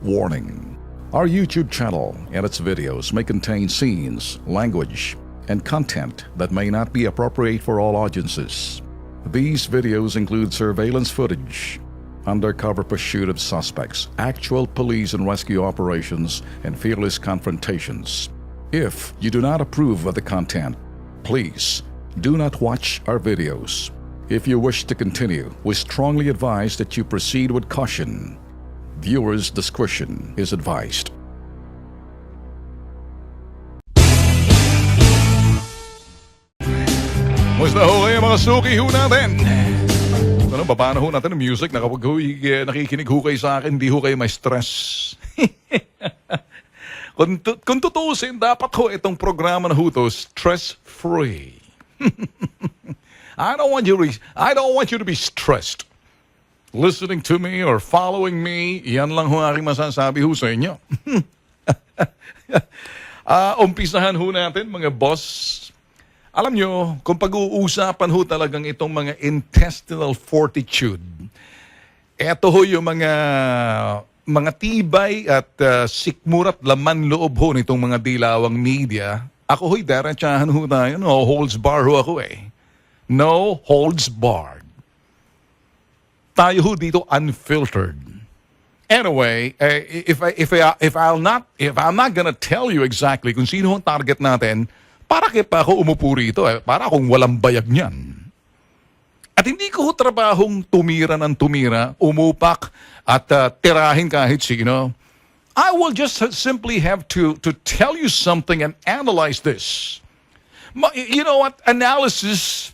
Warning. Our YouTube channel and its videos may contain scenes, language, and content that may not be appropriate for all audiences. These videos include surveillance footage, undercover pursuit of suspects, actual police and rescue operations, and fearless confrontations. If you do not approve of the content, please do not watch our videos. If you wish to continue, we strongly advise that you proceed with caution. Viewers' discretion is advised. Musta ho kayo mga suki ho natin? Ano, paano ho natin ang music na kapag nakikinig ho kayo sa akin, hindi ho kayo may stress. kung tutusin, dapat ho itong programa na ho to, stress-free. I don't want you to be stressed. Listening to me or following me, yan lang ho aking masasabi ho sa inyo. Umpisahan ho natin mga boss. Alam nyo, kung pag-uusapan ho talagang itong mga intestinal fortitude, eto ho yung mga tibay at sikmurat laman loob ho nitong mga dilawang media. Ako ho'y derechahan ho tayo. No holds bar ho ako eh. No holds barred. Tayo ho dito unfiltered. Anyway, if I'm not gonna tell you exactly kung sino ang target natin, para kaya pa ako umupo rito eh. Para akong walang bayag niyan. At hindi ko trabahong tumira ng tumira, umupak at tirahin kahit sino. I will just simply have to tell you something and analyze this. You know what? Analysis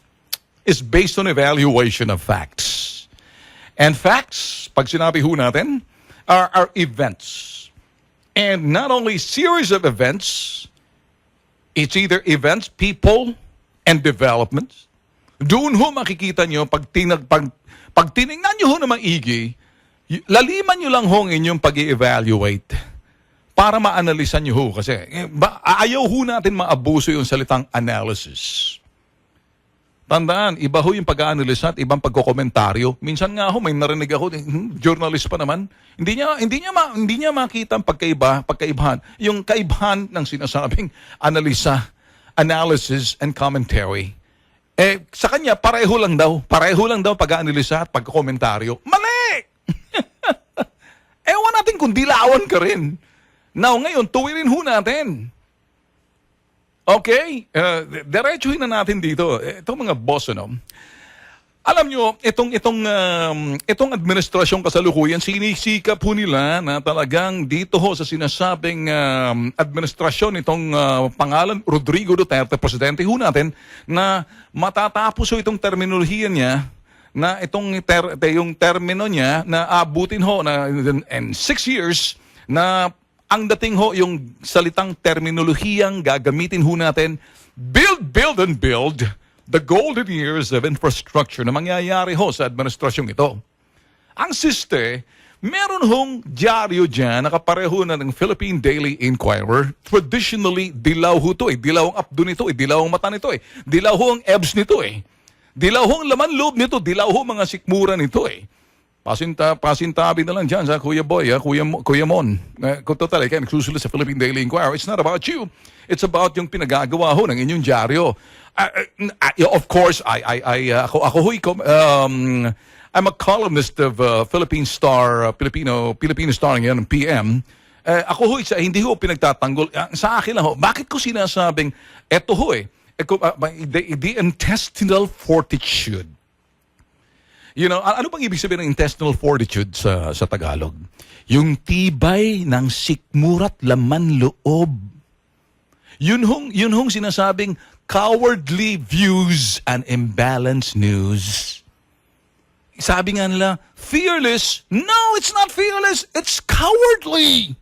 is based on evaluation of facts. And facts, pag sinabi ho natin, are events. And not only series of events, it's either events, people, and developments. Doon ho makikita nyo, pag tinignan nyo ho na maigi, laliman nyo lang ho ang inyong pag-i-evaluate para ma-analysan nyo ho. Kasi ayaw ho natin maabuso yung salitang analysis. Tandaan, iba ho yung pag-a-analyse at ibang pagkokomentaryo. Minsan nga ho, may narinig ako, journalist pa naman, hindi niya makita ang pagkaibahan. Yung kaibahan ng sinasabing analysis and commentary. Sa kanya, pareho lang daw pag-a-analyse at pagkokomentaryo. Mali! Ewan natin kung dilawan ka rin. Now, ngayon, tuwirin ho natin. Okay, diretsuhin na natin dito. Itong mga boss, ano? Alam nyo, itong administrasyong kasalukuyan, sinisikap po nila na talagang dito ho sa sinasabing administrasyon itong pangalan Rodrigo Duterte, presidente ho natin, na matatapos ho itong terminolohiya niya, na yung termino niya na abutin ho na in 6 years na ang dating ho, yung salitang terminolohiyang gagamitin ho natin, build and build the golden years of infrastructure na mangyayari ho sa administrasyong ito. Ang siste, meron hong dyaryo dyan, nakapareho na ng Philippine Daily Inquirer. Traditionally, dilaw ho to eh. Dilaw ang abdo nito eh. Dilaw ang mata nito eh. Dilaw ho ang abs nito eh. Dilaw ho ang laman loob nito. Dilaw ho mga sikmura nito eh. Pasintabi na lang dyan sa Kuya Boy, Kuya Mon. Kung total, kaya nagsusulat sa Philippine Daily Inquirer, it's not about you. It's about yung pinagagawa ho ng inyong dyaryo. Of course, I'm a columnist of Philippine Star, Filipino Star ngayon, PM. Ako ho, hindi ho pinagtatanggol. Sa akin lang ho, bakit ko sinasabing, eto ho the intestinal fortitude. You know, ano bang ibig sabihin ng intestinal fortitude sa Tagalog? Yung tibay ng sikmurat laman loob. Yun hong sinasabing cowardly views and imbalanced news. Sabi nga nila, fearless. No, it's not fearless. It's cowardly.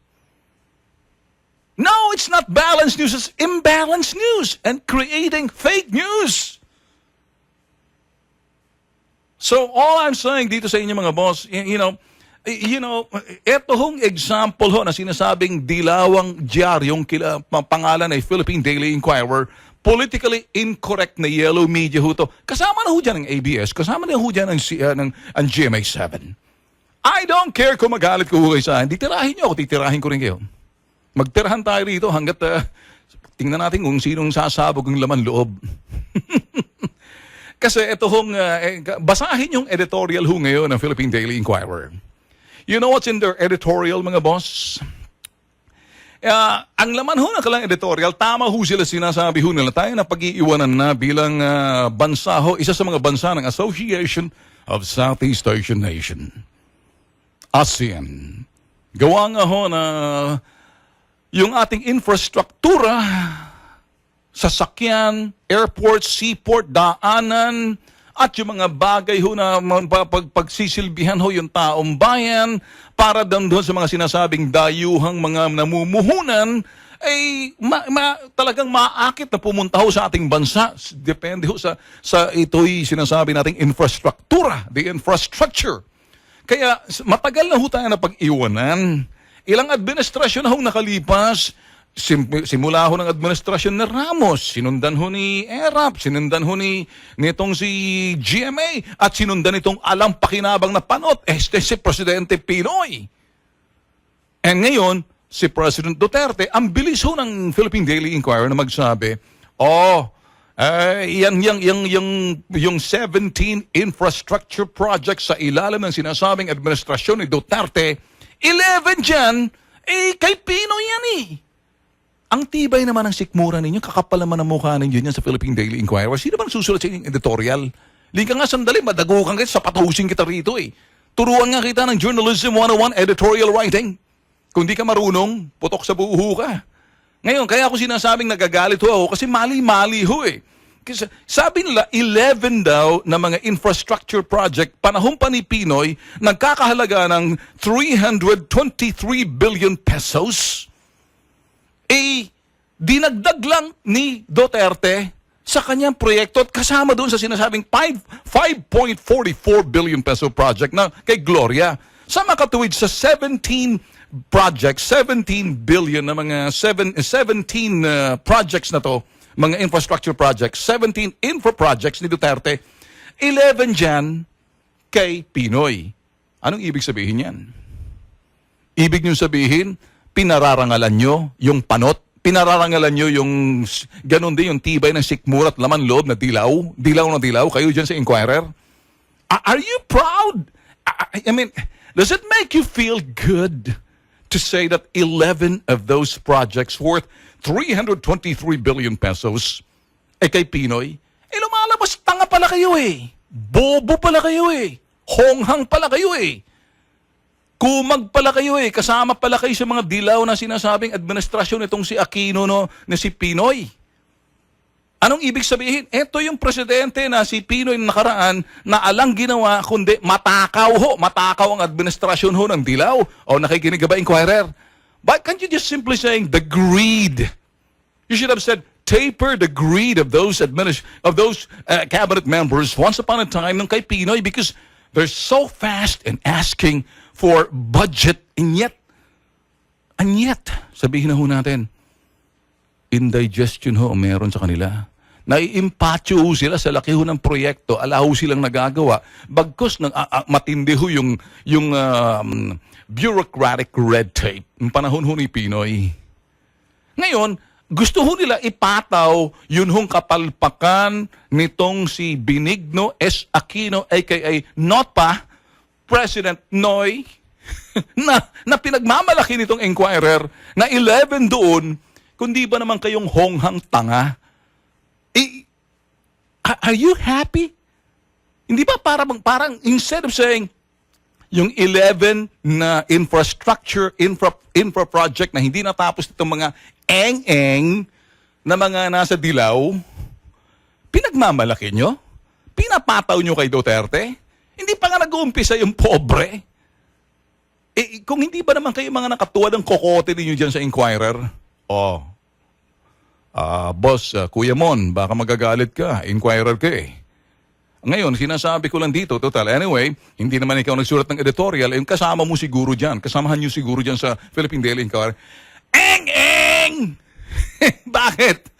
No, it's not balanced news. It's imbalanced news and creating fake news. So all I'm saying dito sa inyo mga boss, you know, eto hong example ho na sinasabing dilawang dyaryong pangalan ay Philippine Daily Inquirer, politically incorrect na yellow media ho to. Kasama na ho dyan ng ABS, kasama na ho dyan ng GMA7. I don't care kung magalit ko kayo sa akin. Titirahin nyo ako, titirahin ko rin kayo. Magtirahan tayo rito hanggat tingnan natin kung sinong sasabog ng laman loob. Kasi ito hong, basahin yung editorial ho ngayon ng Philippine Daily Inquirer. You know what's in their editorial, mga boss? Ang laman ho ng kalang editorial, tama ho sila sinasabi ho nila. Tayo na pag-iiwanan na bilang bansa ho, isa sa mga bansa ng Association of Southeast Asian Nation. ASEAN. Gawa nga ho na yung ating infrastruktura, sasakyan, airport, seaport, daanan, at yung mga bagay ho na pagsisilbihan ho yung taong bayan para doon sa mga sinasabing dayuhang mga namumuhunan ay talagang maakit na pumunta ho sa ating bansa. Depende ho sa ito'y sinasabi nating infrastruktura, the infrastructure. Kaya matagal na ho tayo na pag-iwanan. Ilang administrasyon na ho nakalipas. Simula ho ng administrasyon ni Ramos, sinundan ho ni ERAP, sinundan ho nitong si GMA, at sinundan itong alam pakinabang na panot, si Presidente Pinoy. And ngayon, si President Duterte, ang bilis ho ng Philippine Daily Inquirer na magsabi, yung 17 infrastructure projects sa ilalim ng sinasabing administrasyon ni Duterte, 11 dyan, kay Pinoy yan eh. Ang tibay naman ng sikmura ninyo, kakapal naman ang mukha ninyo yan sa Philippine Daily Inquirer. Sino bang susulat sa inyong editorial? Lika nga sandali, madagukan kita, sapatusin kita rito eh. Turuan nga kita ng Journalism 101 editorial writing. Kung di ka marunong, putok sa buho ka. Ngayon, kaya ako sinasabing nagagalit ho ako kasi mali-mali ho eh. Kasi sabi nila, 11 daw na mga infrastructure project, panahon pa ni Pinoy, nagkakahalaga ng 323 billion pesos. Dinagdag lang ni Duterte sa kanyang proyekto at kasama doon sa sinasabing 5.44 billion peso project na kay Gloria. Sa makatuwid sa 17 projects, 17 billion na mga 17 projects na to, mga infrastructure projects, 17 infra projects ni Duterte, 11 dyan kay Pinoy. Anong ibig sabihin yan? Ibig nyo sabihin, pinararangalan nyo yung panot, pinararangalan nyo yung, ganun din yung tibay ng sikmura at laman loob na dilaw, na dilaw, kayo dyan sa Inquirer. Are you proud? I mean, does it make you feel good to say that 11 of those projects worth 323 billion pesos kay Pinoy? Lumalabas, tanga pala kayo eh. Bobo pala kayo eh. Honghang pala kayo eh. Kumag pala kayo eh, kasama pala kayo sa mga dilaw na sinasabing administrasyon itong si Aquino na si Pinoy. Anong ibig sabihin? Ito yung presidente na si Pinoy na nakaraan na alang ginawa kundi matakaw ang administrasyon ho ng dilaw. O nakikinig ka ba, Inquirer? But can't you just simply saying the greed? You should have said taper the greed of those cabinet members once upon a time ng kay Pinoy because they're so fast in asking for budget, and yet, sabihin na ho natin, indigestion ho meron sa kanila. Naiimpatyo ho sila sa laki ho ng proyekto, ala ho silang nagagawa, bagkos matindi ho yung bureaucratic red tape, yung panahon ho ni Pinoy. Ngayon, gusto ho nila ipataw yun hong kapalpakan nitong si Benigno S. Aquino, aka NOTPA, President Noy, na pinagmamalaki nitong Inquirer na 11 doon, kundi ba naman kayong honghang tanga? Are you happy? Hindi ba parang instead of saying yung 11 na infra project na hindi natapos nitong mga eng-eng na mga nasa dilaw, pinagmamalaki nyo? Pinapataw nyo kay Duterte? Hindi pa nga nag-uumpisa yung pobre. Kung hindi ba naman kayo mga nakatuwad ng kokote ninyo dyan sa Inquirer? Boss, Kuya Mon, baka magagalit ka. Inquirer ka eh. Ngayon, sinasabi ko lang dito, total. Anyway, hindi naman ikaw nagsulat ng editorial, kasama mo siguro dyan. Kasamahan nyo siguro dyan sa Philippine Daily Inquirer. Eng-eng! Bakit?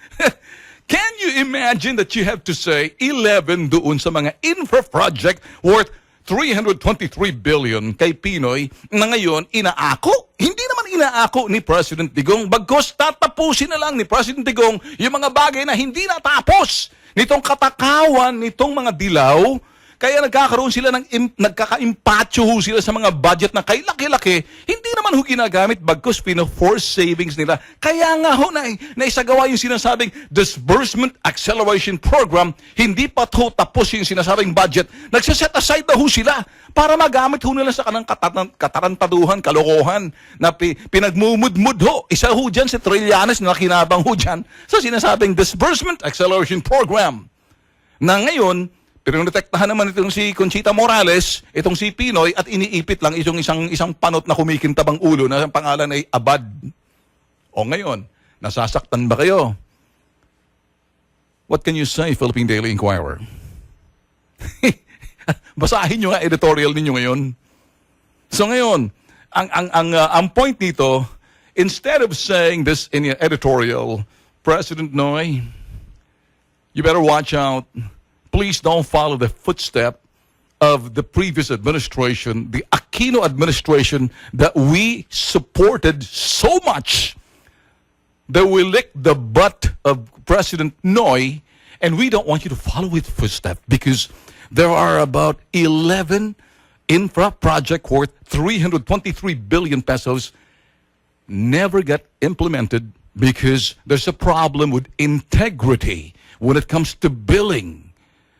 Can you imagine that you have to say 11 doon sa mga infra project worth 323 billion kay Pinoy na ngayon inaako. Hindi naman inaako ni President Digong, bagkus tatapusin na lang ni President Digong yung mga bagay na hindi natapos nitong katakawan nitong mga dilaw. Kaya nagkakaroon sila nagkaka-impatyo sila sa mga budget na kay laki-laki, hindi naman ho ginagamit bagkus pino-force savings nila. Kaya nga ho naisagawa yung sinasabing Disbursement Acceleration Program, hindi pa ho tapos yung sinasabing budget. Nagsaset aside na ho sila para magamit ho nila sa kanang katarantaduhan, kalokohan na pinagmumudmud ho. Isa ho dyan si Trillanes na kinabang ho dyan sa sinasabing Disbursement Acceleration Program. Na ngayon, pero natektahan naman itong si Conchita Morales, itong si Pinoy, at iniipit lang itong isang panot na kumikintabang ulo na ang pangalan ay Abad. O ngayon, nasasaktan ba kayo? What can you say, Philippine Daily Inquirer? Basahin nyo nga editorial ninyo ngayon. So ngayon, ang point dito, instead of saying this in your editorial, President Noy, you better watch out. Please don't follow the footstep of the previous administration, the Aquino administration that we supported so much that we licked the butt of President Noy, and we don't want you to follow his footsteps because there are about 11 infra project worth 323 billion pesos never get implemented because there's a problem with integrity when it comes to billing.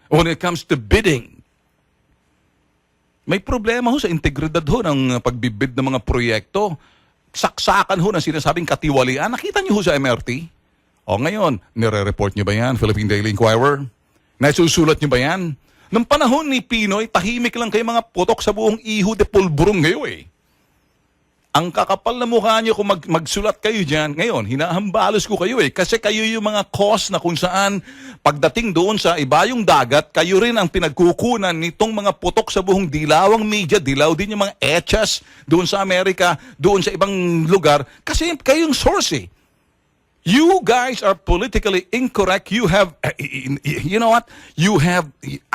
When it comes to bidding, may problema ho sa integridad ho ng pagbibid ng mga proyekto. Saksakan ho ng sinasabing katiwalian. Nakita niyo ho sa MRT? O ngayon, nire-report niyo ba yan, Philippine Daily Inquirer? Nasusulat niyo ba yan? Nung panahon ni Pinoy, tahimik lang kayo mga putok sa buong iho de pulburong ngayon eh. Ang kakapal na mukha niyo kung magsulat kayo dyan, ngayon, hinahambalos ko kayo eh. Kasi kayo yung mga cause na kung saan pagdating doon sa ibayong dagat, kayo rin ang pinagkukunan nitong mga putok sa buong dilawang media, dilaw din yung mga echas doon sa Amerika, doon sa ibang lugar. Kasi kayo yung source eh. You guys are politically incorrect. You have, you know what?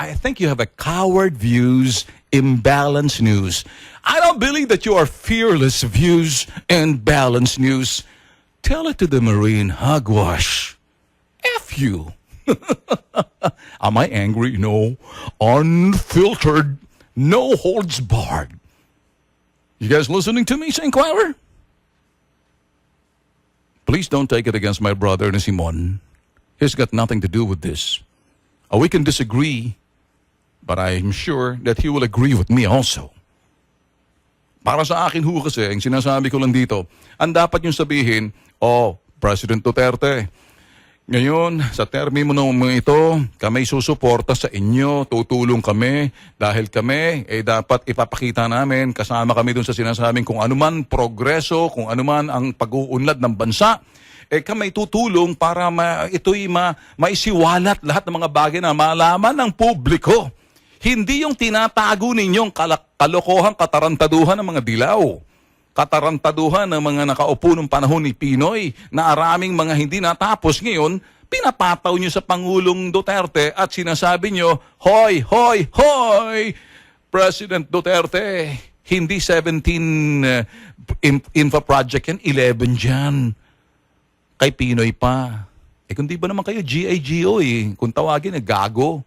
I think you have a coward views, imbalanced news. I don't believe that you are fearless views and balanced news. Tell it to the Marine hogwash. F you. Am I angry? No. Unfiltered. No holds barred. You guys listening to me, Inquirer? Please don't take it against my brother na Simon. He's got nothing to do with this. We can disagree, but I'm sure that he will agree with me also. Para sa akin ho kasi, ang sinasabi ko lang dito, ang dapat yung sabihin, President Duterte, ngayon, sa termino mo ito, kami susuporta sa inyo, tutulong kami, dahil kami, dapat ipapakita namin, kasama kami dun sa sinasabing kung anuman progreso, kung anuman ang pag-uunlad ng bansa, kami tutulong para ito'y maisiwalat lahat ng mga bagay na malaman ng publiko. Hindi yung tinatago ninyong kalokohang katarantaduhan ng mga dilaw. Katarantaduhan ng mga nakaupo ng panahon ni Pinoy na araming mga hindi natapos ngayon, pinapataw nyo sa Pangulong Duterte at sinasabi nyo, hoy, hoy, hoy, President Duterte, hindi 17 infra project yan, 11 dyan. Kay Pinoy pa. Kung di ba naman kayo GIGO kung tawagin, gago.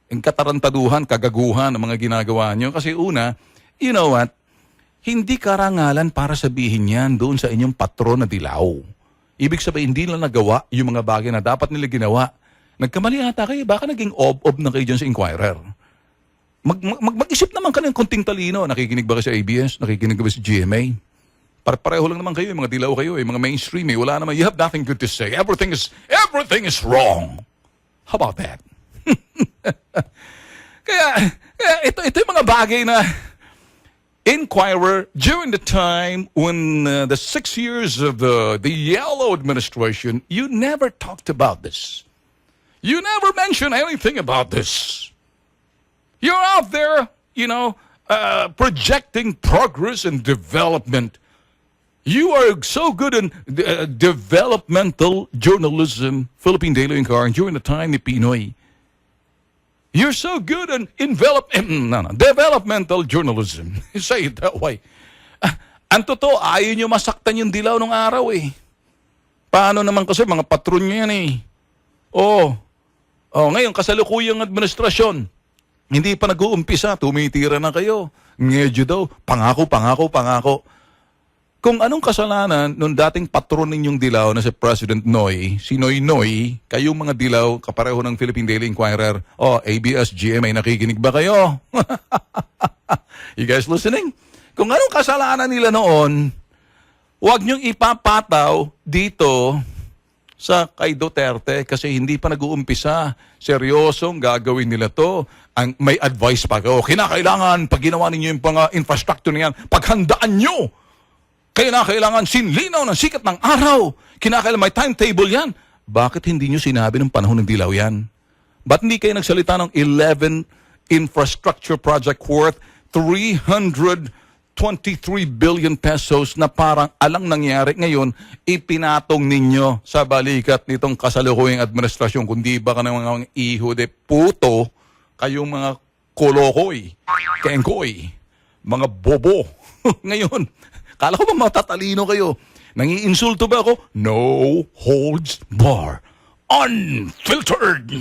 Ang katarantaduhan, kagaguhan ng mga ginagawa nyo. Kasi una, you know what? Hindi karangalan para sabihin yan doon sa inyong patron na dilaw. Ibig sabihin, hindi lang nagawa yung mga bagay na dapat nila ginawa. Nagkamali ata kayo, baka naging ob-ob na kayo dyan sa Inquirer. Mag-isip naman ka ng konting talino. Nakikinig ba kayo sa ABS? Nakikinig ba sa GMA? Pareho lang naman kayo, mga dilaw kayo, mga mainstream. Wala naman, you have nothing good to say. Everything is wrong. How about that? kaya ito yung mga bagay na Inquirer, during the time when the 6 years of the Yellow administration, you never talked about this. You never mentioned anything about this. You're out there, projecting progress and development. You are so good in developmental journalism, Philippine Daily Inquirer, during the time ni Pinoy. You're so good in developmental journalism. Say it that way. Ang totoo, ayaw nyo masaktan yung dilaw ng araw eh. Paano naman kasi mga patron nyo yan eh. Ngayon, kasalukuyang administrasyon. Hindi pa nag-uumpisa, tumitira na kayo. Ngedyo daw, pangako. Kung anong kasalanan nung dating patron ninyong dilaw na si President Noy, si Noy, kayong mga dilaw, kapareho ng Philippine Daily Inquirer, ABS-GMA, nakikinig ba kayo? You guys listening? Kung anong kasalanan nila noon, huwag niyong ipapataw dito sa kay Duterte kasi hindi pa nag-uumpisa. Seryosong gagawin nila to. May advice pa ko. Kinakailangan, pag ginawa ninyo yung infrastructure na yan, paghandaan nyo. Kailangan sinlinaw ng sikat ng araw. Kinakailangan may timetable yan. Bakit hindi nyo sinabi ng panahon ng dilaw yan? Ba't hindi kayo nagsalita ng 11 infrastructure project worth 323 billion pesos na parang alang nangyari ngayon, ipinatong ninyo sa balikat nitong kasalukuyang administrasyon. Kundi ba ka ng mga iho de puto, kayong mga kolokoy, kengkoy, mga bobo. Ngayon, kala ko ba matatalino kayo? Nangiinsulto ba ako? No holds bar. Unfiltered.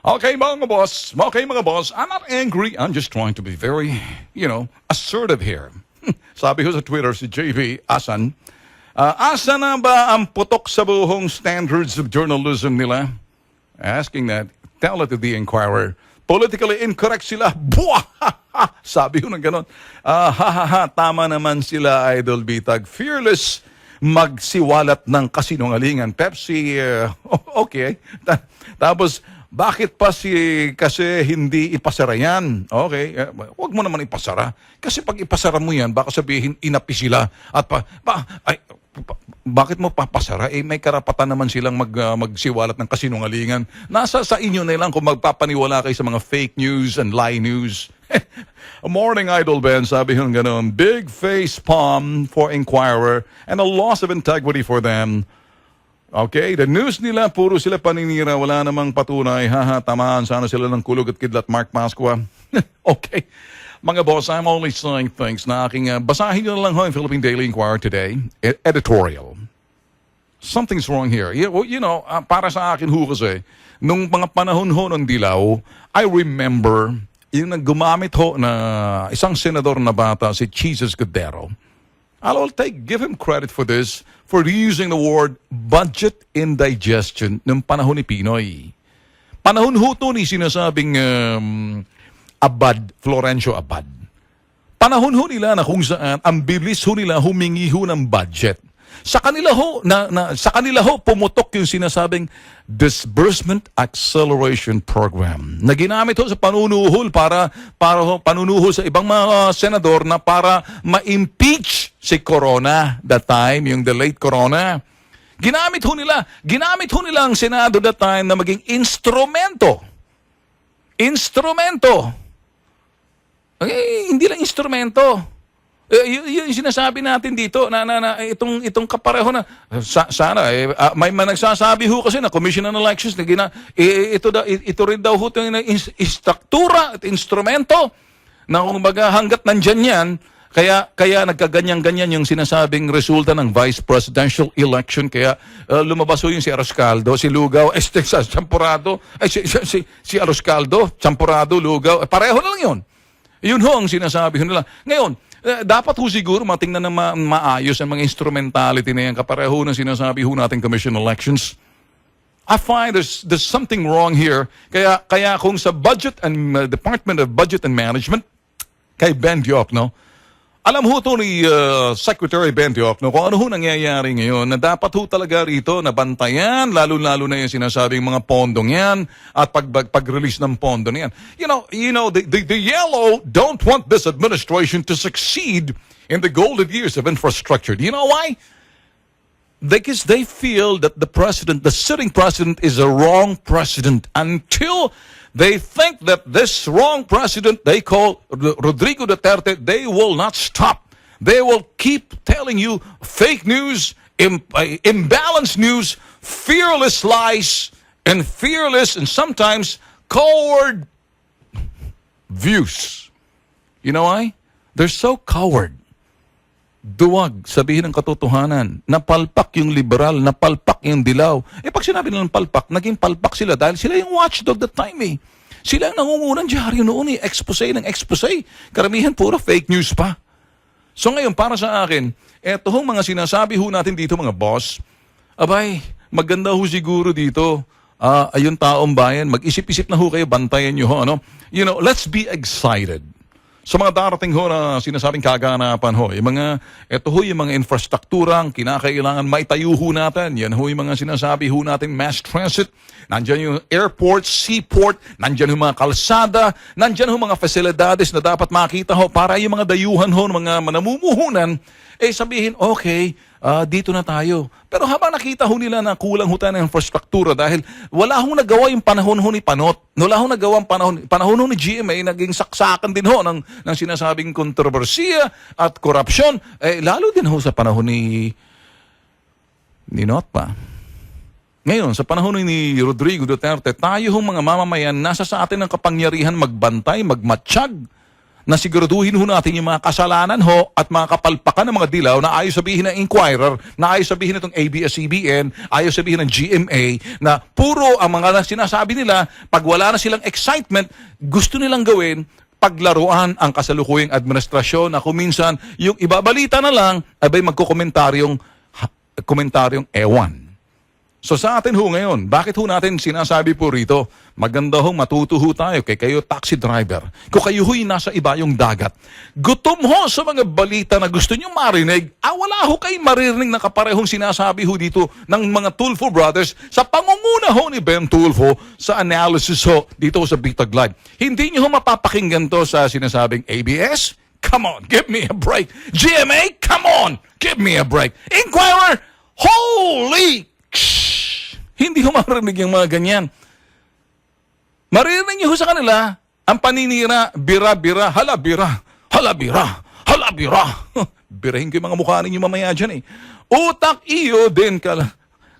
Okay, mga boss. I'm not angry. I'm just trying to be very, assertive here. Sabi ko sa Twitter si JV, asan? Asan na ba ang putok sa buhong standards of journalism nila? Asking that. Tell it to the Inquirer. Politically incorrect sila. Buah! Sabi ko ng ganon. Tama naman sila, Idol Bitag. Fearless magsiwalat ng kasinungalingan. Pepsi, okay. Tapos, bakit pa kasi hindi ipasara yan? Okay, wag mo naman ipasara. Kasi pag ipasara mo yan, baka sabihin inapi sila. At bakit mo papasara? May karapatan naman silang magsiwalat ng kasinungalingan. Nasa sa inyo na lang kung magpapaniwala kayo sa mga fake news and lie news. Morning, Idol Ben. Sabi ko gano'n, big face palm for Inquirer and a loss of integrity for them. Okay, the news nila, puro sila paninira, wala namang patunay. Tamaan, sana sila ng kulog at kidlat Mark Pascua. Okay. Mga boss, I'm only saying things na aking basahin nyo na lang ho in Philippine Daily Inquirer today. Editorial. Something's wrong here. Para sa akin ho kasi, nung mga panahon ho ng dilaw, I remember yung naggumamit ho na isang senador na bata, si Jesus Cordero. I'll give him credit for this, for using the word budget indigestion ng panahon ni Pinoy. Panahon ho to ni sinasabing Abad, Florencio Abad. Panahon ho nila na kung saan ang bilis ho nila humingi ho ng budget. Sa kanila ho pumutok yung sinasabing Disbursement Acceleration Program na ginamit ho sa panunuhol para panunuhol sa ibang mga senador na para ma-impeach si Corona that time, yung the late Corona. Ginamit ho nila ang Senado that time na maging instrumento. Hindi lang instrumento. Yung sinasabi natin dito na itong kapareho na sana may nagsasabi ho kasi na Commission on Elections na ito rin daw ho yung istruktura at instrumento na kumbaga hanggat nandyan yan kaya nagkaganyan-ganyan yung sinasabing resulta ng vice presidential election kaya lumabas ho yung si Aroscaldo, si Lugaw, Champurrado, si Aroscaldo, Champurrado, Lugaw, pareho na lang yun. Yun ho ang sinasabi ho nila. Ngayon, dapat ho siguro matingnan na maayos ang mga instrumentality na yan kapareho ng sinasabi ho natin Commission Elections. I find there's something wrong here. Kaya kung sa budget and Department of Budget and Management, kay Ben Diop, no? Alam ho ito ni Secretary Ben Diop, no, kung ano ho nangyayari ngayon na dapat ho talaga rito na bantayan, lalo-lalo na yung sinasabing mga pondong yan at pag-release ng pondo na yan. The yellow don't want this administration to succeed in the golden years of infrastructure. Do you know why? Because they feel that the sitting president is a wrong president until they think that this wrong president they call Rodrigo Duterte, they will not stop. They will keep telling you fake news imbalanced news, fearless lies, and fearless and sometimes coward views. You know why? They're so coward. Duwag, sabihin ng katotohanan. Napalpak yung liberal, napalpak yung dilaw. Pag sinabi nilang palpak, naging palpak sila dahil sila yung watchdog that time eh. Sila ang nangungunang dyaryo noon eh. Expose ng expose. Karamihan puro fake news pa. So ngayon, para sa akin, eto hong mga sinasabi ho natin dito mga boss, abay, maganda ho siguro dito. Ayun taong bayan, mag-isip-isip na ho kayo, bantayan nyo ho, ano? You know, let's be excited. Sa mga darating ho na sinasabing kaganapan ho, ito ho yung mga infrastrukturang kinakailangan maitayo ho natin. Yan ho yung mga sinasabi ho natin, mass transit, nandyan yung airport, seaport, nandyan yung mga kalsada, nandyan ho mga fasilidades na dapat makita ho para yung mga dayuhan ho, mga namumuhunan, sabihin, okay, dito na tayo. Pero habang nakita ho nila na kulang ho tayo ng infrastruktura dahil wala hong nagawa yung panahon ho ni Panot, wala hong nagawa ang panahon ho ni GMA, naging saksakan din ho ng sinasabing kontrobersiya at korupsyon, lalo din ho sa panahon ni Not pa. Ngayon, sa panahon ni Rodrigo Duterte, tayo hong mga mamamayan, nasa sa atin ang kapangyarihan magbantay, magmatsyag, na siguraduhin ho natin yung mga kasalanan ho at mga kapalpakan ng mga dilaw na ayaw sabihin ng Inquirer, na ayaw sabihin itong ABS-CBN, ayaw sabihin ng GMA, na puro ang mga sinasabi nila, pag wala na silang excitement, gusto nilang gawin, paglaruan ang kasalukuyang administrasyon na kuminsan yung ibabalita na lang, abay magkukomentaryong ewan. So sa atin ho ngayon, bakit ho natin sinasabi po rito, maganda hong matuto ho tayo kay kayo taxi driver. Kung kayo ho'y nasa iba yung dagat, gutom ho sa mga balita na gusto nyo marinig, wala ho kayo maririnig na kaparehong sinasabi ho dito ng mga Tulfo Brothers sa pangunguna ho ni Ben Tulfo sa analysis ho dito sa Bitag Live. Hindi nyo ho mapapakinggan to sa sinasabing ABS? Come on, give me a break. GMA? Come on, give me a break. Inquirer? Holy hindi ko marinig yung mga ganyan. Maririnig niyo sa kanila ang paninira, bira-bira, halabira, halabira, halabira. Birahin ko yung mga mukha ninyo mamaya dyan eh. Utak iyo din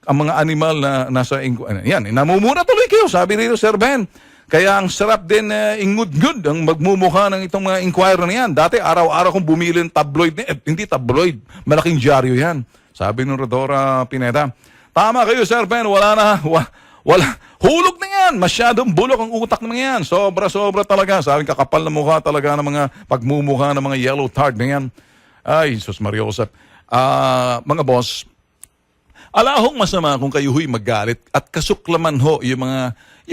ang mga animal na nasa yan, namumura tuloy kayo, sabi rito Sir Ben. Kaya ang sarap din ingud-ngud ang magmumukha ng itong mga Inquirer na yan. Dati araw-araw kong bumili ng tabloid, hindi tabloid, malaking dyaryo yan. Sabi ng Rodora Pineda, tama kayo, Sir Ben. Wala. Hulog na yan. Masyadong bulok ang utak na yan. Sobra-sobra talaga. Sabi kakapal na mukha talaga ng mga pagmumukha ng mga yellow tard na yan. Ay, Sus Maria Josep. Mga boss, alahong masama kung kayo huy magalit at kasuklaman ho yung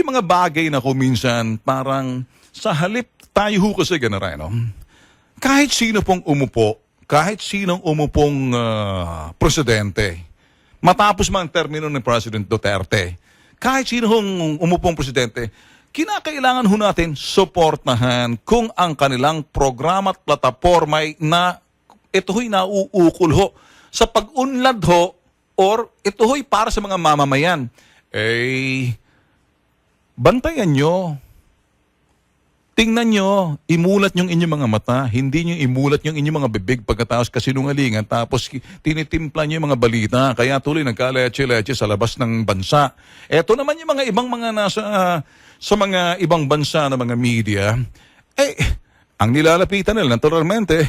mga bagay na kuminsan parang sa halip tayo ho kasi ganara, no? Kahit sino pong umupo, kahit sinong umupong presidente, matapos man ang termino ni President Duterte, kahit sino hong umupong presidente, kinakailangan ho natin suportahan kung ang kanilang programa at plataforma na ito ho'y nauukol ho sa pag-unlad ho or ito ho'y para sa mga mamamayan. Bantayan nyo. Tingnan nyo, imulat yung inyong mga mata, hindi nyo imulat yung inyong mga bibig pagkatapos kasinungalingan, tapos tinitimpla nyo yung mga balita, kaya tuloy nagkaleche-leche sa labas ng bansa. Eto naman yung mga ibang mga nasa, sa mga ibang bansa na mga media, ang nilalapitan nila, naturalmente,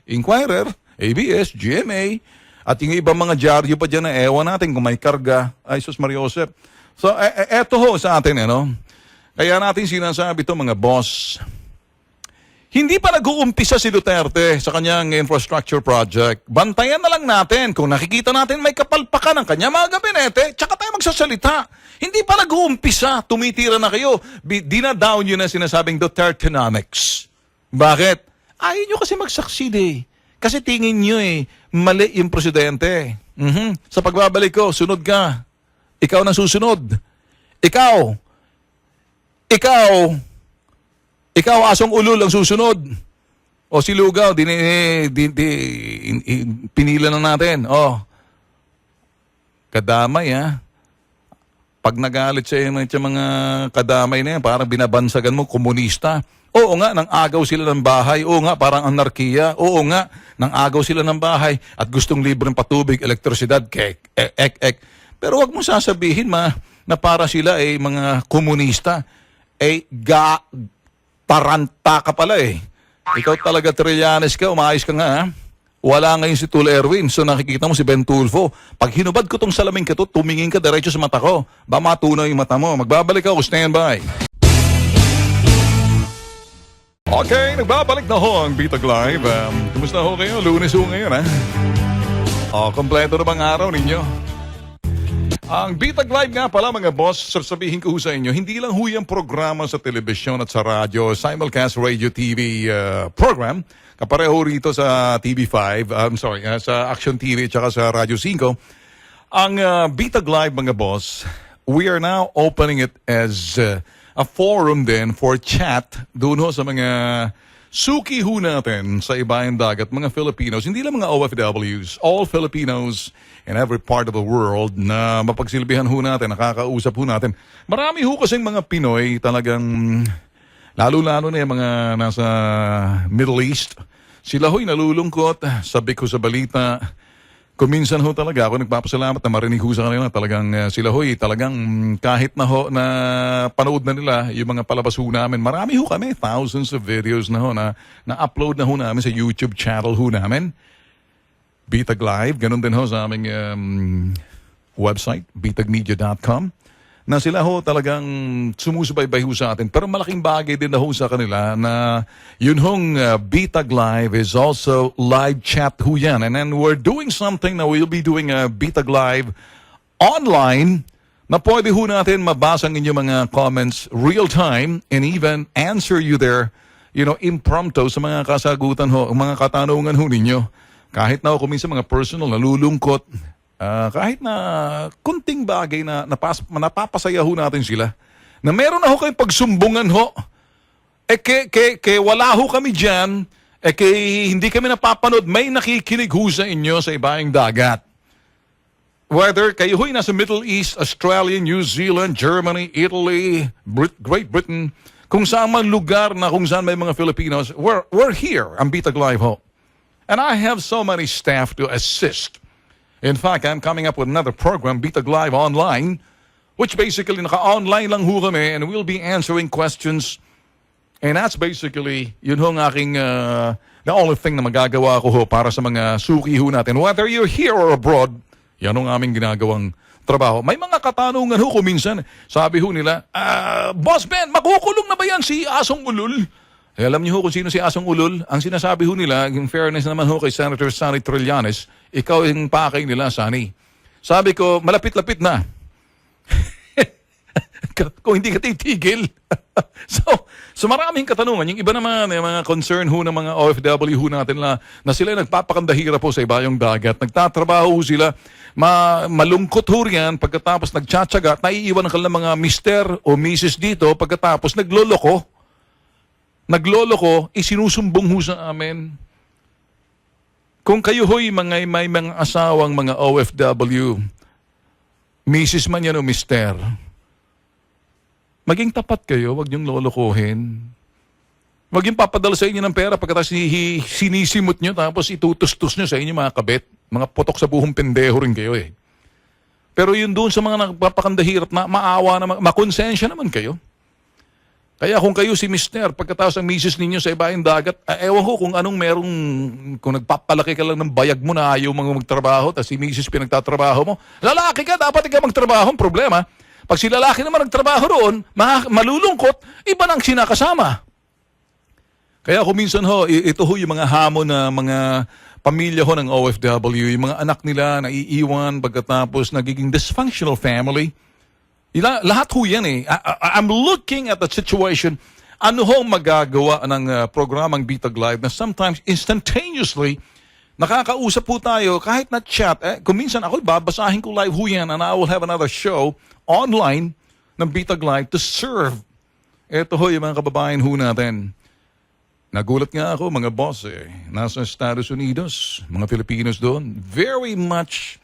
Inquirer, ABS, GMA, at yung ibang mga dyaryo pa dyan na ewan natin kung may karga, ay Sus Maria Josep. So, eto ho sa atin, Kaya natin sinasabi ito mga boss, hindi pa nag-uumpisa si Duterte sa kanyang infrastructure project. Bantayan na lang natin kung nakikita natin may kapalpakan ng kanyang mga gabinete, tsaka tayo magsasalita. Hindi pa nag-uumpisa, tumitira na kayo. Dinadown yun na sinasabing Dutertenomics. Bakit? Ayaw nyo kasi mag-succeed eh. Kasi tingin nyo mali yung presidente. Sa pagbabalik ko, sunod ka. Ikaw na susunod. Ikaw, asong ulol ang susunod. O si Lugaw, pinila na natin. Kadamay Pag nagalit sa mga kadamay na yan, parang binabansagan mo, komunista. Oo nga, nang agaw sila ng bahay. Oo nga, parang anarkiya. Oo nga, nang agaw sila ng bahay at gustong libreng patubig, elektrisidad, ek. Pero wag mo sasabihin na para sila ay mga komunista. Taranta ka pala eh. Ikaw talaga Trillanes ka, umayos ka nga ha. Wala ngayon si Tul Erwin, so nakikita mo si Ben Tulfo. Pag hinubad ko tong salamin ka to, tumingin ka diretso sa mata ko. Ba matunaw yung mata mo. Magbabalik ako, stand by. Okay, nagbabalik na ho ang Bitag Live. Kumusta ho kayo? Lunes ho ngayon, ha? Kompleto na bang araw ninyo? Ang Bitag Live nga pala, mga boss, sasabihin ko ho sa inyo, hindi lang ho yung programa sa telebisyon at sa radyo, simulcast radio TV program, kapareho rito sa TV5, sa Action TV at saka sa Radyo 5. Ang Bitag Live, mga boss, we are now opening it as a forum din for chat doon ho sa mga suki ho natin sa ibayang dagat, mga Filipinos, hindi lang mga OFWs, all Filipinos in every part of the world na mapagsilbihan ho natin, nakakausap ho natin. Marami ho kasing mga Pinoy talagang, lalo-lalo na yung mga nasa Middle East, sila ho'y nalulungkot, sabi ko sa balita. Kuminsan ho talaga ako nagpapasalamat na marinig ho sa kanila talagang sila ho'y talagang kahit na ho na panood na nila yung mga palabas ho namin. Marami ho kami, thousands of videos na ho na upload na ho namin sa YouTube channel ho namin. Bitag Live, ganun din ho sa aming website, bitagmedia.com. Na sila ho talagang sumusubaybay ho sa atin. Pero malaking bagay din na ho sa kanila na yun hong Bitag Live is also live chat ho yan. And then we're doing something na we'll be doing a Bitag Live online na pwede ho natin mabasa ang inyong mga comments real time and even answer you there, impromptu sa mga kasagutan ho, mga katanungan ho ninyo. Kahit na ho kuminsan mga personal, nalulungkot, kahit na kunting bagay na napapasaya ho natin sila, na meron na ho kayong pagsumbungan ho, wala ho kami dyan, hindi kami napapanood, may nakikinig ho sa inyo sa ibayang dagat. Whether kayo ho'y nasa Middle East, Australia, New Zealand, Germany, Italy, Great Britain, kung saan man lugar na kung saan may mga Filipinos, we're here, ang Bitag Live ho. And I have so many staff to assist. In fact, I'm coming up with another program, Bitag Live Online, which basically naka-online lang ho kami and we'll be answering questions. And that's basically, yun ho ang aking, the only thing na magagawa ko ho para sa mga suki ho natin. Whether you're here or abroad, yan ang aming ginagawang trabaho. May mga katanungan ho kuminsan. Sabi ho nila, Boss Ben, makukulong na ba yan si Asong Ulul? Alam niyo ho kung sino si Asong Ulul? Ang sinasabi ho nila, in fairness naman ho kay Senator Sonny Trillanes, ikaw yung pakay nila, Sonny. Sabi ko, malapit-lapit na. Kung hindi ka titigil. so maraming katanungan. Yung iba naman, yung mga concern ho ng mga OFW ho natin na sila nagpapakandahira po sa ibayong dagat. Nagtatrabaho ho sila. Malungkot ho riyan pagkatapos nagtsatsaga at naiiwan ang kanilang mga mister o misis dito pagkatapos nagloloko, isinusumbong ho sa amin. Kung kayo ho'y may mga asawang mga OFW, misis man yan o mister, maging tapat kayo, wag niyong lolokohin. Wag yung papadala sa inyo ng pera pagkatapos sinisimot nyo tapos itutustos nyo sa inyo mga kabet. Mga potok sa buhong pendeho rin kayo eh. Pero yun doon sa mga nagpapakandahirap na maawa naman, makonsensya naman kayo. Kaya kung kayo si mister, pagkatapos ang misis ninyo sa ibayang dagat, ewan ko kung anong merong, kung nagpapalaki ka lang ng bayag mo na ayaw mga magtrabaho, tapos si misis pinagtatrabaho mo, lalaki ka, dapat ikaw magtrabaho. Ang problema, pag si lalaki naman nagtrabaho roon, malulungkot, iba nang sinakasama. Kaya kung minsan ho, ito ho yung mga hamon na mga pamilya ho ng OFW, yung mga anak nila na iiwan pagkatapos nagiging dysfunctional family. Lahat ho yan eh. I'm looking at the situation. Ano ho magagawa ng programang Bitag Live na sometimes instantaneously nakakausap po tayo kahit na chat. Kung minsan ako babasahin ko live ho yan and I will have another show online ng Bitag Live to serve. Ito ho yung mga kababayan ho natin. Nagulat nga ako mga boss nasa Estados Unidos, mga Filipinos doon, very much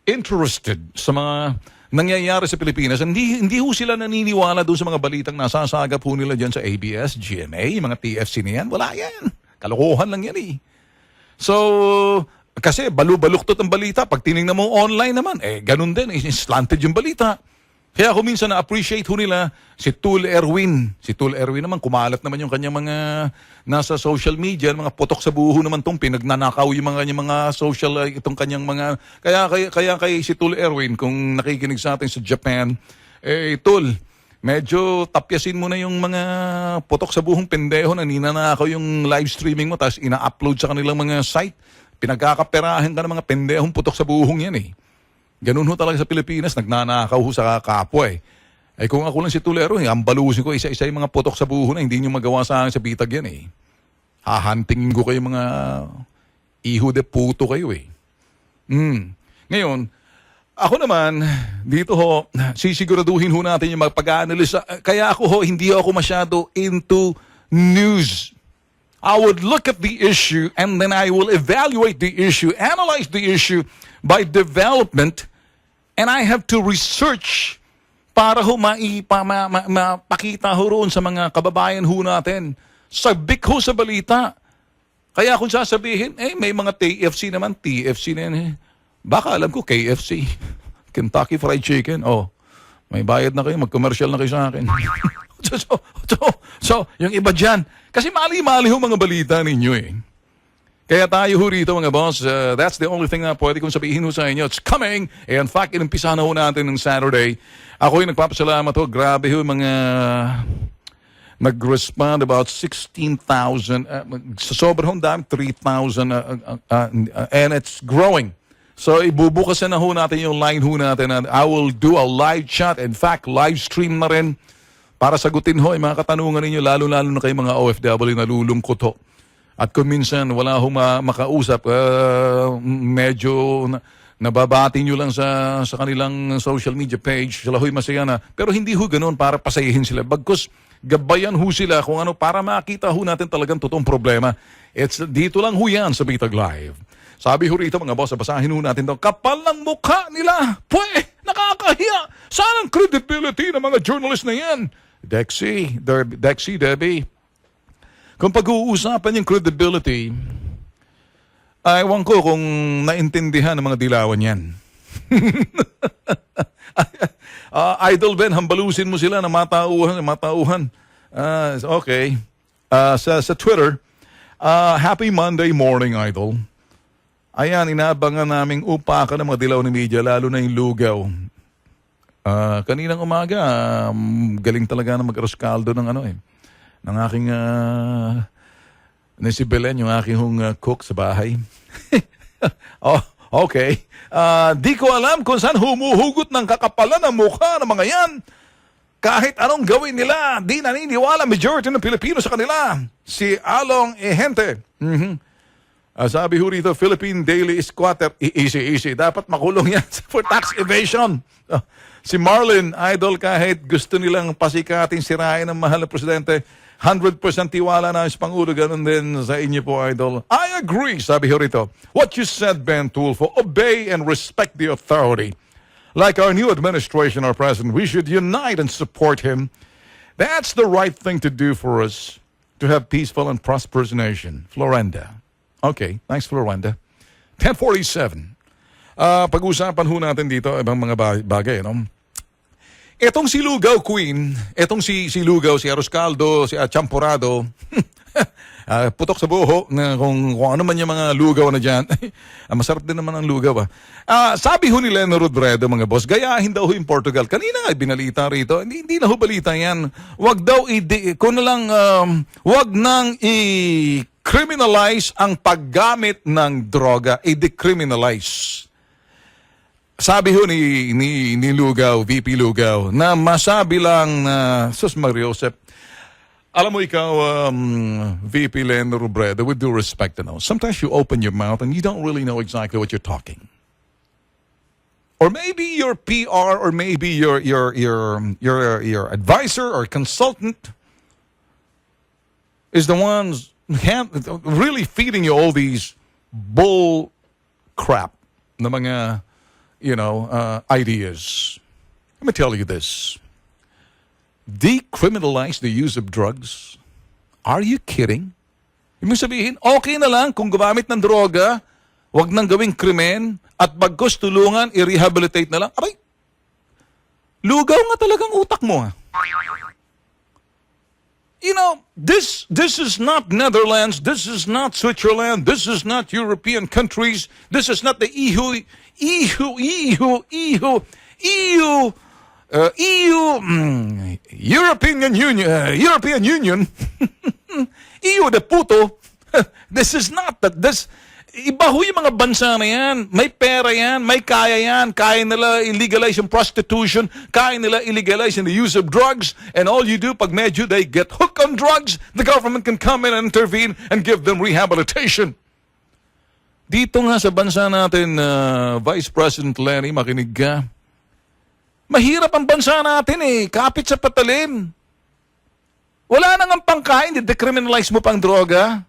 interested sa mga nangyayari sa Pilipinas, hindi ho sila naniniwala doon sa mga balitang nasasagap po nila dyan sa ABS, GMA, mga TFC na yan. Wala yan. Kalokohan lang yan eh. So, kasi balu-baluktot ang balita. Pag tinignan mo online naman, ganun din. Slanted yung balita. Kaya ako minsan na-appreciate ho nila si Tul Erwin. Si Tul Erwin naman, kumalat naman yung kanyang mga nasa social media, mga putok sa buho naman tong pinagnanakaw yung mga social, itong kanyang mga... Kaya kay si Tul Erwin, kung nakikinig sa atin sa Japan, Tul, medyo tapyasin mo na yung mga putok sa buhong pendeho na ninanakaw yung live streaming mo tapos ina-upload sa kanilang mga site. Pinagkakaperahin ka ng mga pendehong putok sa buhong yan eh. Ganun ho talaga sa Pilipinas, nagnanakaw ho sa kapwa eh. Ay kung ako lang si Tulero, ambalusin ko isa-isa yung mga putok sa buho na hindi nyo magawa sa akin sa bitag yan eh. Hahantingin ko kayo mga iho de puto kayo eh. Ngayon, ako naman, dito ho, sisiguraduhin ho natin yung pag-analisa. Kaya ako ho, hindi ako masyado into news. I would look at the issue and then I will evaluate the issue, analyze the issue by development, and I have to research para ho mapakita ho roon sa mga kababayan ho natin. Sabik ho sa balita. Kaya kung sasabihin, may mga TFC naman, TFC na yan eh. Baka alam ko, KFC. Kentucky Fried Chicken. Oh, may bayad na kayo, mag-commercial na kayo sa akin. So, yung iba dyan. Kasi mali-mali ho mga balita ninyo eh. Kaya tayo ho rito mga boss, that's the only thing na pwede kong sabihin ho sa inyo. It's coming! In fact, inimpisahan na ho natin ng Saturday. Ako yung nagpapasalamat ho. Grabe ho mga nag-respond about 16,000. Sa sobrang dami, 3,000. And it's growing. So ibubukas na ho natin yung line ho natin. And I will do a live chat. In fact, live stream na rin para sagutin ho yung mga katanungan ninyo, lalo-lalo na kayo mga OFW na lulungkot ho. At kung minsan wala ho makausap, medyo nababati nyo lang sa kanilang social media page, sila ho'y masaya na. Pero hindi ho ganun para pasayahin sila. Bagkus, gabayan ho sila kung ano, para makita ho natin talagang totoong problema. Dito lang ho yan sa Bitag Live. Sabi ho rito mga boss, basahin ho natin ito. Kapal ng mukha nila! Pwe! Nakakahiya! Saan ang credibility ng mga journalist na yan? Dexy, Debbie. Kung pag-uusapan yung credibility, ewan ko kung naintindihan ng mga dilawan yan. Idol Ben, hambalusin mo sila na matauhan. Okay. Sa Twitter, happy Monday morning, Idol. Ayan, inaabangan naming upakan ng mga dilaw ni media, lalo na yung lugaw. Kaninang umaga, galing talaga na mag-aros kaldo ng ng aking si Belen, yung aking cook sa bahay. Oh, okay. Di ko alam kung saan humuhugot ng kakapalan ng mukha ng mga yan. Kahit anong gawin nila, di naniniwala majority ng Pilipino sa kanila. Si Along Ehente. Sabi ho rito, Philippine Daily Squatter. Easy. Dapat makulong yan for tax evasion. Si Marlin, Idol, kahit gusto nilang pasikating sirain ng mahal na presidente, 100% tiwala na sa Pangulo, ganun din sa inyo po, Idol. I agree, sabi ho rito. What you said, Ben Tulfo, obey and respect the authority. Like our new administration, our president, we should unite and support him. That's the right thing to do for us to have peaceful and prosperous nation. Florenda. Okay, thanks, Florenda. 1047. Pag-usapan ho natin dito ibang mga bagay, no? Etong si Lugaw Queen, etong si Lugaw, si Aroscaldo, si Champurado, putok sa buho, na kung ano man yung mga lugaw na dyan. Masarap din naman ang lugaw. Sabi ho ni Leno Robredo, mga boss, gayahin daw ho yung Portugal. Kanina nga binalita rito, hindi na ho balita yan. Wag daw, wag nang i-criminalize ang paggamit ng droga, i-decriminalize. Sabi ho ni Lugaw, VP Lugaw, na masabi lang na, Sus Mariosep, alam mo ikaw, VP Leno Robredo, with due respect, sometimes you open your mouth and you don't really know exactly what you're talking. Or maybe your PR, or maybe your advisor or consultant is the ones really feeding you all these bull crap na mga ideas. Let me tell you this. Decriminalize the use of drugs? Are you kidding? Ibig sabihin, okay na lang kung gumamit ng droga, wag nang gawing krimen, at bagkos tulungan, i-rehabilitate na lang. Abay, lugaw nga talagang utak mo, ha? You know, this is not Netherlands, this is not Switzerland, this is not European countries, this is not the European Union, EU de puto. This is not that. Iba ho yung mga bansa na yan. May pera yan, may kaya yan. Kaya nila illegalize yung prostitution, kaya nila illegalize the use of drugs, and all you do, pag medyo they get hooked on drugs, the government can come in and intervene and give them rehabilitation. Dito nga sa bansa natin, Vice President Lenny, makinig ka. Mahirap ang bansa natin eh. Kapit sa patalim. Wala nang ang pangkain, decriminalize mo pang droga.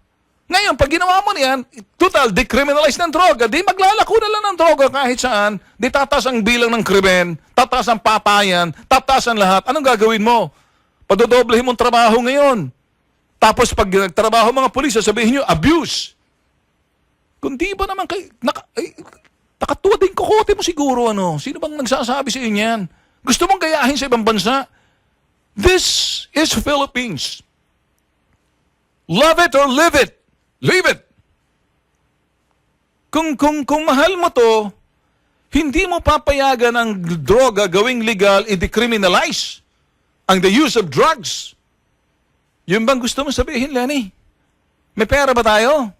Ngayon, pag ginawa mo niyan, total, decriminalize ng droga, di maglalako na lang ng droga kahit saan, di tataas ang bilang ng krimen, tataas ang patayan, tataas ang lahat. Anong gagawin mo? Padodoblehin mong trabaho ngayon. Tapos pag nagtrabaho mga pulis, sabihin nyo, abuse. Kung di ba naman nakatuwa din kokote mo siguro, ano? Sino bang nagsasabi sa inyo yan? Gusto mong gayahin sa ibang bansa? This is Philippines. Love it or live it. Leave it. Kung mahal mo to, hindi mo papayagan ang droga gawing legal, i-decriminalize ang the use of drugs. Yun bang gusto mo sabihin, Lenny? May pera ba tayo?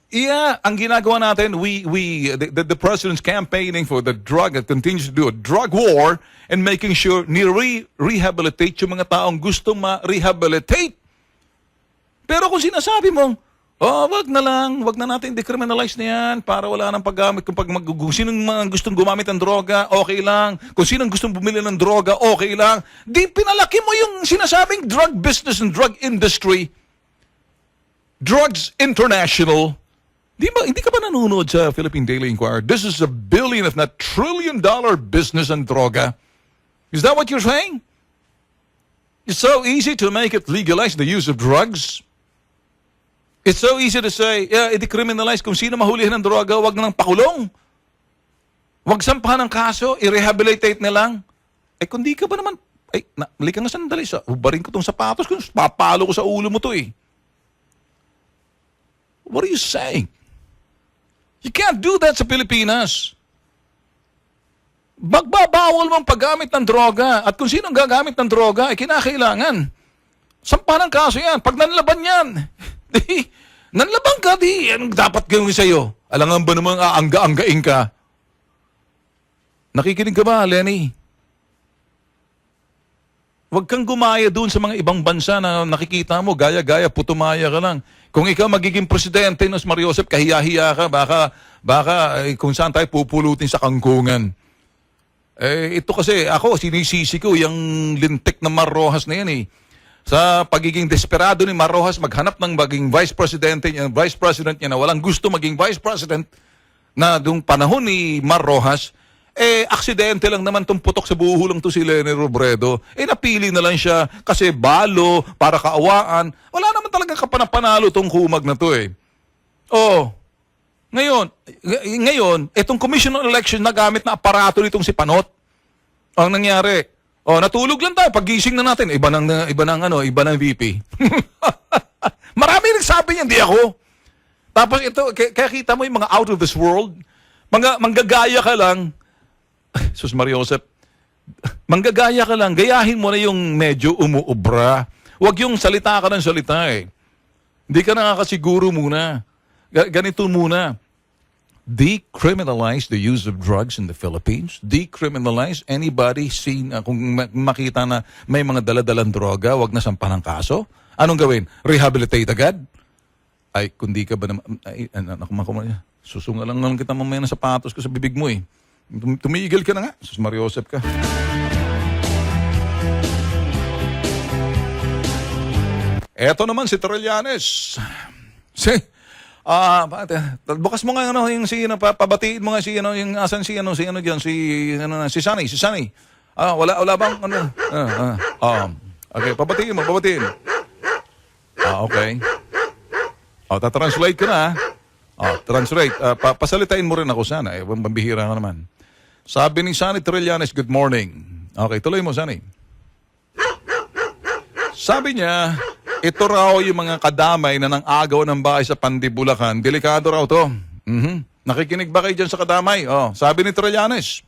Yeah, ang ginagawa natin, the president's campaigning for the drug and continues to do a drug war and making sure ni-rehabilitate yung mga taong gustong ma-rehabilitate. Pero kung sinasabi mong, wag na natin decriminalize na yan para wala nang paggamit. Kung sinong mga gustong gumamit ng droga, okay lang. Kung sinong gustong bumili ng droga, okay lang. Di pinalaki mo yung sinasabing drug business and drug industry. Drugs International. Hindi ka ba nanonood sa Philippine Daily Inquirer? This is a billion, if not trillion-dollar business ang droga. Is that what you're saying? It's so easy to make it legalize the use of drugs. It's so easy to say, i-decriminalize kung sino mahulihan ng droga, wag na ng pakulong. Wag sampahan ng kaso, i-rehabilitate na lang. Kung di ka ba naman, halika nga sandali, ubarin ko tong sapatos, kung papalo ko sa ulo mo to eh. What are you saying? You can't do that sa Pilipinas. Bagbabawal mong paggamit ng droga. At kung sinong gagamit ng droga, kinakailangan. Sampahan ng kaso yan. Pag nanlaban yan, nanlaban ka, anong dapat gawin sa'yo? Alangan ba naman aangga-anggain ka? Nakikinig ka ba, Lenny? Huwag kang gumaya doon sa mga ibang bansa na nakikita mo, gaya-gaya, putumaya ka lang. Kung ikaw magiging presidente ng Mario Josep, kahiya-hiya ka, baka kung saan tayo pupulutin sa kangkungan. Ito kasi, ako, sinisisi ko yung lintik na Mar Rojas na yan eh. Sa pagiging desperado ni Mar Rojas, maghanap ng maging vice president niya na walang gusto maging vice president na dung panahon ni Mar Rojas, aksidente lang naman tong putok sa buhulong to si Leni Robredo. Napili na lang siya kasi balo, para kaawaan. Wala naman talagang kapanapanalo tong kumag na to eh. Ngayon, itong Commission on Election nagamit na aparato nitong si Panot. Ang nangyari, natulog lang tayo. Paggising na natin, iba ng VP. Marami nagsabi niyan, di ako. Tapos ito, kaya kita mo yung mga out of this world, manggagaya ka lang. Sus Mario Josep, manggagaya ka lang, gayahin mo na yung medyo umuubra. Huwag yung salita ka ng salita eh. Hindi ka nakakasiguro muna. Ganito muna. Decriminalize the use of drugs in the Philippines. Decriminalize anybody seen, kung makita na may mga daladalang droga, wag na sampahan ng kaso. Anong gawin? Rehabilitate agad? Kundi ka ba naman, susungalang lang kita mamaya ng sapatos ko sa bibig mo eh. Tumigil ka na nga. Sus Mario Josep ka. Eto naman si Trillanes. Bukas mo nga ano, yung si ano, pabatiin mo nga si ano, yung asan si ano diyan, si Sunny. Wala bang ano? Okay, pabatiin. Okay. Translate ko na. Translate. Pasalitain mo rin ako sana. Pambihira ka naman. Sabi ni Sunny Trillanes, good morning. Okay, tuloy mo, Sunny. Sabi niya, ito raw yung mga kadamay na nang agaw ng bahay sa Pandibulacan. Delikado raw to. Nakikinig ba kayo dyan sa kadamay? Sabi ni Trillanes.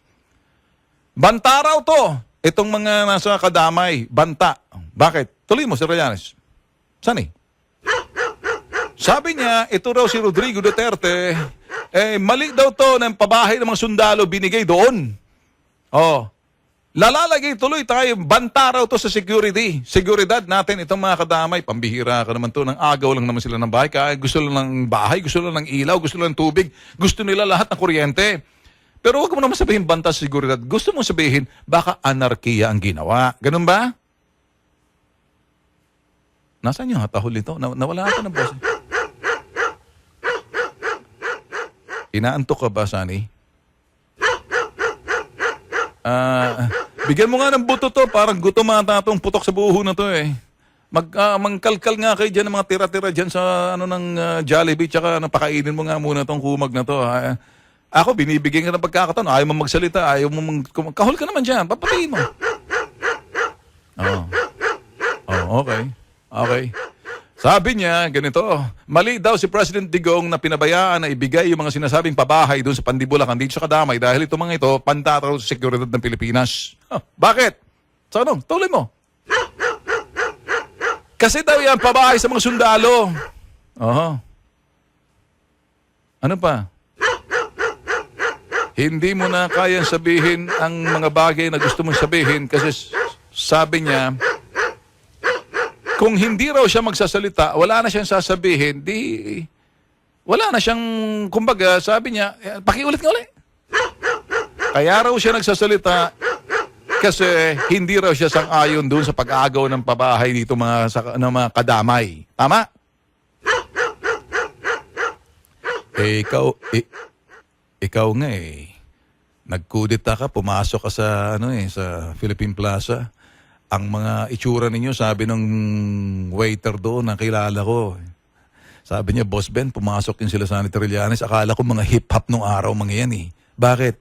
Banta raw to. Itong mga nasa kadamay. Banta. Bakit? Tuloy mo, si Trillanes. Sunny. Sabi niya, ito raw si Rodrigo Duterte. Mali daw to ng pabahay ng mga sundalo binigay doon. Lalalagay tuloy tayo, banta raw to sa seguridad natin, itong mga kadamay. Pambihira ka naman to, ng agaw lang naman sila ng bahay. Kaya gusto lang ng bahay, gusto lang ng ilaw, gusto lang ng tubig, gusto nila lahat ng kuryente. Pero huwag mo naman sabihin banta sa seguridad. Gusto mo sabihin, baka anarkiya ang ginawa. Ganun ba? Nasaan yung hatahol ito? Nawala ka ng boss. Inaantok ka ba, Sunny? Bigyan mo nga ng buto to, parang gutom ata itong putok sa buho na to eh. Mangkalkal nga kayo dyan ng mga tira-tira dyan sa Jollibee, tsaka pakainin mo nga muna itong kumag na to. Ako, binibigyan ka ng pagkakataon, ayaw mo magsalita, ayaw mo kahol ka naman dyan, papatiin mo. Okay. Sabi niya, ganito, mali daw si President Digong na pinabayaan na ibigay yung mga sinasabing pabahay doon sa Pandibulacan dito sa kadamay dahil itong mga ito, pantataw sa seguridad ng Pilipinas. Bakit? So ano? Tuloy mo. Kasi daw yan, pabahay sa mga sundalo. Ano pa? Hindi mo na kayang sabihin ang mga bagay na gusto mong sabihin kasi sabi niya, kung hindi raw siya magsasalita, wala na siyang sasabihin, wala na siyang, kumbaga, sabi niya, pakiulit nga ulit. Kaya raw siya nagsasalita kasi hindi raw siya sang-ayon doon sa pag-agaw ng pabahay dito ng mga kadamay. Tama? Ikaw nga nagkudita ka, pumasok ka sa Philippine Plaza. Ang mga itsura ninyo, sabi ng waiter doon, nakilala ko. Sabi niya, Boss Ben, pumasok din sila sa Trillanes. Akala ko mga hip-hop nung araw mga yan eh. Bakit?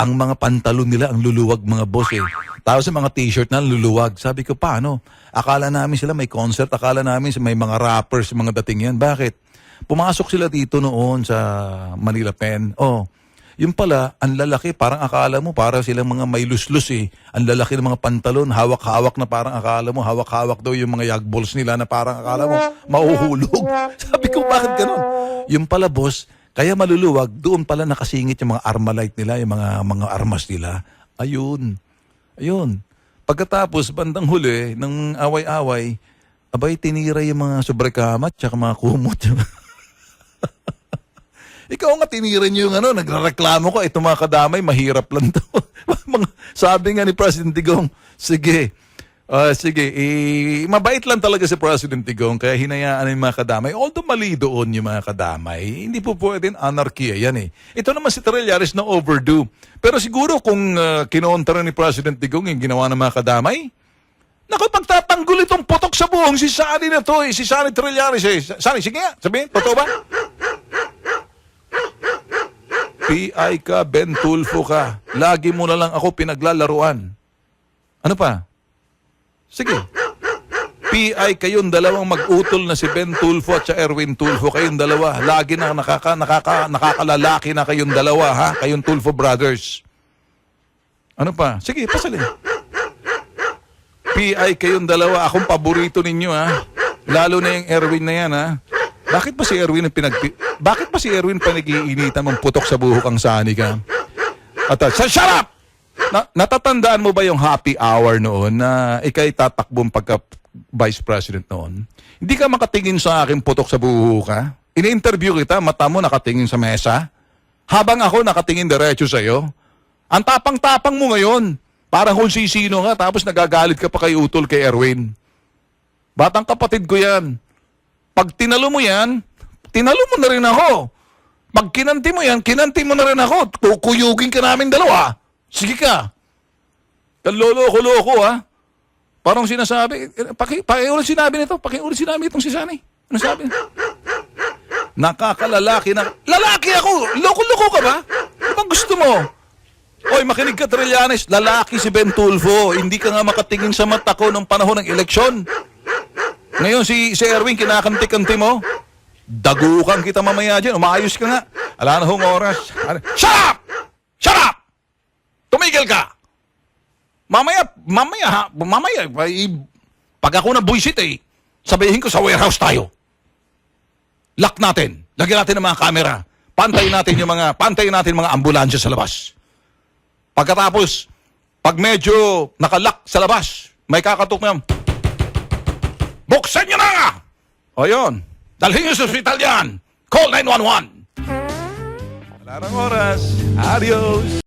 Ang mga pantalon nila, ang luluwag mga boss eh. Tapos sa mga t-shirt na luluwag. Sabi ko, paano? Akala namin sila may concert. Akala namin may mga rappers, mga dating yan. Bakit? Pumasok sila dito noon sa Manila Pen. Yung pala, ang lalaki, parang akala mo, parang silang mga may luslus eh. Ang lalaki ng mga pantalon, hawak-hawak na parang akala mo, hawak-hawak daw yung mga yagballs nila na parang akala mo, mauhulog. Sabi ko, bakit ganun? Yung pala, boss, kaya maluluwag, doon pala nakasingit yung mga Armalite nila, yung mga armas nila. Ayun. Pagkatapos, bandang huli, ng away-away, abay, tinira yung mga sobrekamat, tsaka mga kumot. Ikaw nga tinira niyo yung nagrereklamo ko, ito mga kadamay, mahirap lang to. Sabi nga ni President Digong, sige, mabait lang talaga si President Digong, kaya hinayaan yung mga kadamay. Although mali doon yung mga kadamay, hindi po pwedeng anarkiya yan eh. Ito naman si Trillanes na overdue. Pero siguro kung kinontra ni President Digong yung ginawa ng mga kadamay, nakapagtatanggol itong putok sa buhong si Sunny na to eh, si Sunny Trillanes eh. Sunny, sige nga, sabihin, totoo ba? PI ka, Ben Tulfo ka. Lagi mo na lang ako pinaglalaruan. Ano pa? Sige. PI kayong dalawang mag-utol na si Ben Tulfo at si Erwin Tulfo. Kayong dalawa. Lagi na nakakalalaki na kayong dalawa, ha? Kayong Tulfo brothers. Ano pa? Sige, pasalin. PI kayong dalawa. Akong paborito ninyo, ha? Lalo na yung Erwin na yan, ha? Bakit pa si Erwin pag-iinitan mong putok sa buhok ang Sunny ka? At shut up! Natatandaan mo ba yung happy hour noon na ikay tatakbong pagka vice president noon? Hindi ka makatingin sa akin putok sa buhok ka? Ini-interview kita, mata mo nakatingin sa mesa? Habang ako nakatingin diretso sa'yo? Ang tapang-tapang mo ngayon. Parang kung sisino ka, tapos nagagalit ka pa kay utol kay Erwin. Batang kapatid ko yan. Pag tinalo mo yan, tinalo mo na rin ako. Pag kinanti mo yan, kinanti mo na rin ako. Kukuyugin ka namin dalawa. Sige ka. Kaloloko-loko, ha? Parang sinasabi, pakiulit sinabi nito, pakiulit sinabi itong si Sunny. Ano sabi? Nakakalalaki na, lalaki ako! Loko-loko ka ba? Ano bang gusto mo? Oy, makinig ka, Trillanes, lalaki si Ben Tulfo. Hindi ka nga makatingin sa mata ko nung panahon ng eleksyon. Ngayon, si Erwin, kinakanti-kanti mo. Dagukan kita mamaya dyan. Umaayos ka nga. Ala na hong oras. Shut up! Shut up! Tumigil ka! Mamaya, pag ako na buisit sabihin ko sa warehouse tayo. Lock natin. Lagyan natin ng mga camera. Pantayin natin mga ambulansya sa labas. Pagkatapos, pag medyo nakalock sa labas, may kakatok na, buksan nyo na! O yun, dalhin nyo sa ospital yan. Call 911. Wala nang oras. Adios.